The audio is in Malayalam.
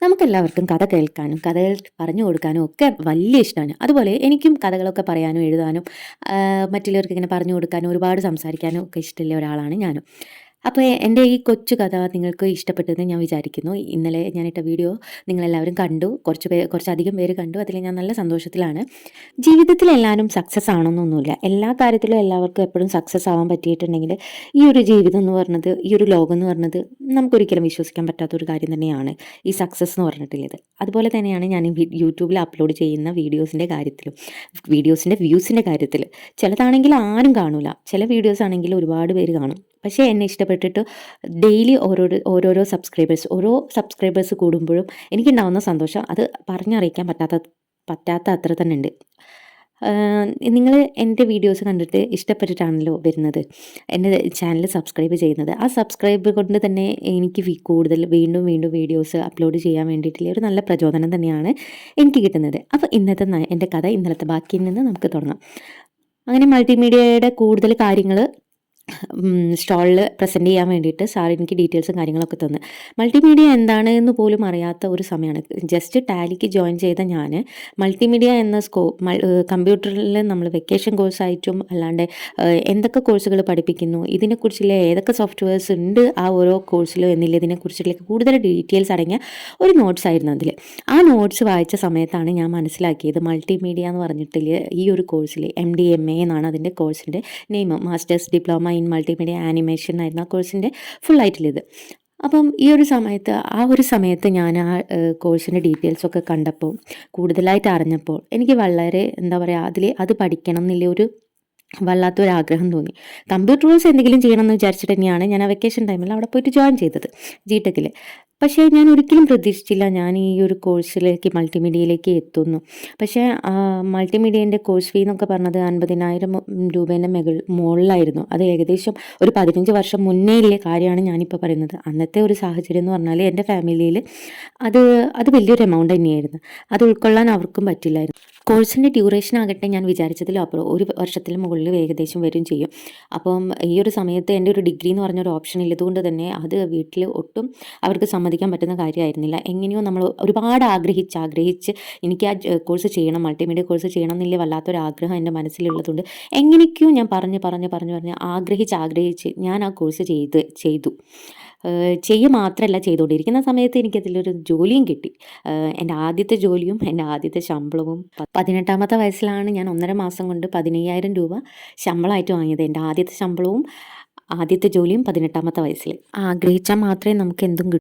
നമുക്കെല്ലാവർക്കും കഥ കേൾക്കാനും കഥകൾ പറഞ്ഞു കൊടുക്കാനും ഒക്കെ വലിയ ഇഷ്ടമാണ്. അതുപോലെ എനിക്കും കഥകളൊക്കെ പറയാനും എഴുതാനും മറ്റുള്ളവർക്ക് ഇങ്ങനെ പറഞ്ഞു കൊടുക്കാനും ഒരുപാട് സംസാരിക്കാനും ഒക്കെ ഇഷ്ടമുള്ള ഒരാളാണ് ഞാനും. അപ്പോൾ എൻ്റെ ഈ കൊച്ചു കഥ നിങ്ങൾക്ക് ഇഷ്ടപ്പെട്ടെന്ന് ഞാൻ വിചാരിക്കുന്നു. ഇന്നലെ ഞാനിട്ട വീഡിയോ നിങ്ങളെല്ലാവരും കണ്ടു. കുറച്ചധികം പേര് കണ്ടു. അതിൽ ഞാൻ നല്ല സന്തോഷത്തിലാണ്. ജീവിതത്തിൽ എല്ലാവരും സക്സസ് ആണെന്നൊന്നുമില്ല. എല്ലാ കാര്യത്തിലും എല്ലാവർക്കും എപ്പോഴും സക്സസ് ആവാൻ പറ്റിയിട്ടുണ്ടെങ്കിൽ ഈ ഒരു ജീവിതം എന്ന് പറഞ്ഞത്, ഈ ഒരു ലോകം എന്ന് പറഞ്ഞത് നമുക്കൊരിക്കലും വിശ്വസിക്കാൻ പറ്റാത്തൊരു കാര്യം തന്നെയാണ് ഈ സക്സസ് എന്ന് പറഞ്ഞിട്ടുള്ളത്. അതുപോലെ തന്നെയാണ് ഞാൻ ഈ യൂട്യൂബിൽ അപ്ലോഡ് ചെയ്യുന്ന വീഡിയോസിൻ്റെ കാര്യത്തിലും, വീഡിയോസിൻ്റെ വ്യൂസിൻ്റെ കാര്യത്തിൽ. ചിലതാണെങ്കിൽ ആരും കാണൂല, ചില വീഡിയോസ് ആണെങ്കിൽ ഒരുപാട് പേര് കാണും. പക്ഷേ എന്നെ ഇഷ്ടപ്പെട്ടിട്ട് ഡെയിലി ഓരോരോ സബ്സ്ക്രൈബേഴ്സ് കൂടുമ്പോഴും എനിക്കുണ്ടാവുന്ന സന്തോഷം അത് പറഞ്ഞറിയിക്കാൻ പറ്റാത്ത അത്ര തന്നെ ഉണ്ട്. നിങ്ങൾ എൻ്റെ വീഡിയോസ് കണ്ടിട്ട് ഇഷ്ടപ്പെട്ടിട്ടാണല്ലോ വരുന്നത്, എൻ്റെ ചാനൽ സബ്സ്ക്രൈബ് ചെയ്യുന്നത്. ആ സബ്സ്ക്രൈബ് കൊണ്ട് തന്നെ എനിക്ക് കൂടുതൽ വീണ്ടും വീഡിയോസ് അപ്ലോഡ് ചെയ്യാൻ വേണ്ടിയിട്ടുള്ള ഒരു നല്ല പ്രചോദനം തന്നെയാണ് എനിക്ക് കിട്ടുന്നത്. അപ്പോൾ എൻ്റെ കഥ ഇന്നലത്തെ ബാക്കിയിൽ നിന്ന് നമുക്ക് തുടങ്ങാം. അങ്ങനെ മൾട്ടിമീഡിയയുടെ കൂടുതൽ കാര്യങ്ങൾ സ്റ്റാളിൽ പ്രസൻറ്റ് ചെയ്യാൻ വേണ്ടിയിട്ട് സാർ എനിക്ക് ഡീറ്റെയിൽസും കാര്യങ്ങളൊക്കെ തന്നു. മൾട്ടിമീഡിയ എന്താണ് എന്ന് പോലും അറിയാത്ത ഒരു സമയമാണ്. ജസ്റ്റ് ടാലിക്ക് ജോയിൻ ചെയ്ത ഞാൻ മൾട്ടിമീഡിയ എന്ന കമ്പ്യൂട്ടറിൽ നമ്മൾ വെക്കേഷൻ കോഴ്സായിട്ടും അല്ലാണ്ട് എന്തൊക്കെ കോഴ്സുകൾ പഠിപ്പിക്കുന്നു, ഇതിനെക്കുറിച്ചുള്ള ഏതൊക്കെ സോഫ്റ്റ്വെയർസ് ഉണ്ട് ആ ഓരോ കോഴ്സിലും ഇതിനെക്കുറിച്ചുള്ള കൂടുതൽ ഡീറ്റെയിൽസ് അടങ്ങിയ ഒരു നോട്ട്സ് ആയിരുന്നു അതിൽ. ആ നോട്ട്സ് വായിച്ച സമയത്താണ് ഞാൻ മനസ്സിലാക്കിയത് മൾട്ടിമീഡിയ എന്ന് പറഞ്ഞിട്ടുള്ള ഈ ഒരു കോഴ്സിൽ MDMA എന്നാണ് അതിൻ്റെ കോഴ്സിൻ്റെ name. Masters diploma in multimedia animation ആയിരുന്നു ആ കോഴ്സിൻ്റെ ഫുള്ളായിട്ടുള്ളത്. അപ്പം ആ ഒരു സമയത്ത് ഞാൻ ആ കോഴ്സിൻ്റെ ഡീറ്റെയിൽസൊക്കെ കണ്ടപ്പോൾ, കൂടുതലായിട്ട് അറിഞ്ഞപ്പോൾ എനിക്ക് വളരെ എന്താ പറയുക, അത് പഠിക്കണം എന്നുള്ള ഒരു വല്ലാത്തൊരാഗ്രഹം തോന്നി. കമ്പ്യൂട്ടർ കോഴ്സ് എന്തെങ്കിലും ചെയ്യണമെന്ന് വിചാരിച്ചിട്ട് തന്നെയാണ് ഞാൻ ആ വെക്കേഷൻ ടൈമിൽ അവിടെ പോയിട്ട് ജോയിൻ ചെയ്തത്, GTECൽ. പക്ഷേ ഞാൻ ഒരിക്കലും പ്രതീക്ഷിച്ചില്ല ഞാൻ ഈ ഒരു കോഴ്സിലേക്ക് മൾട്ടിമീഡിയയിലേക്ക് എത്തുന്നു. പക്ഷേ മൾട്ടിമീഡിയേൻ്റെ കോഴ്സ് ഫീ എന്നൊക്കെ പറഞ്ഞത് 50,000 രൂപേൻ്റെ മുകളിലായിരുന്നു. അത് ഏകദേശം ഒരു 15 വർഷം മുന്നേ ഉള്ള കാര്യമാണ് ഞാനിപ്പോൾ പറയുന്നത്. അന്നത്തെ ഒരു സാഹചര്യം എന്ന് പറഞ്ഞാൽ എൻ്റെ ഫാമിലിയിൽ അത് വലിയൊരു എമൗണ്ട് തന്നെയായിരുന്നു. അത് ഉൾക്കൊള്ളാൻ അവർക്കും പറ്റില്ലായിരുന്നു. കോഴ്സിൻ്റെ ഡ്യൂറേഷൻ ആകട്ടെ ഞാൻ വിചാരിച്ചതിലും അപ്പുറം 1 വർഷത്തിന് മുകളിൽ ഏകദേശം വരും ചെയ്യും. അപ്പം ഈ ഒരു സമയത്ത് എൻ്റെ ഒരു ഡിഗ്രി എന്ന് പറഞ്ഞൊരു ഓപ്ഷൻ ഇല്ലതുകൊണ്ട് തന്നെ അത് വീട്ടിൽ ഒട്ടും അവർക്ക് സമ്മതിക്കാൻ പറ്റുന്ന കാര്യമായിരുന്നില്ല. എങ്ങനെയോ നമ്മൾ ഒരുപാട് ആഗ്രഹിച്ച് എനിക്ക് ആ കോഴ്സ് ചെയ്യണം, മൾട്ടിമീഡിയ കോഴ്സ് ചെയ്യണം എന്നുള്ള വല്ലാത്തൊരു ആഗ്രഹം എൻ്റെ മനസ്സിലുള്ളതുകൊണ്ട് എങ്ങനെയൊക്കെയോ ഞാൻ പറഞ്ഞ് ആഗ്രഹിച്ച് ഞാൻ ആ കോഴ്സ് ചെയ്തു. മാത്രമല്ല ചെയ്തുകൊണ്ടിരിക്കുന്ന സമയത്ത് എനിക്കതിലൊരു ജോലിയും കിട്ടി. എൻ്റെ ആദ്യത്തെ ജോലിയും എൻ്റെ ആദ്യത്തെ ശമ്പളവും 18ാമത്തെ വയസ്സിലാണ് ഞാൻ 1.5 മാസം കൊണ്ട് 15,000 രൂപ ശമ്പളമായിട്ട് വാങ്ങിയത്. എൻ്റെ ആദ്യത്തെ ശമ്പളവും ആദ്യത്തെ ജോലിയും 18ാമത്തെ വയസ്സിൽ. ആഗ്രഹിച്ചാൽ മാത്രമേ നമുക്ക് എന്തും കിട്ടൂ.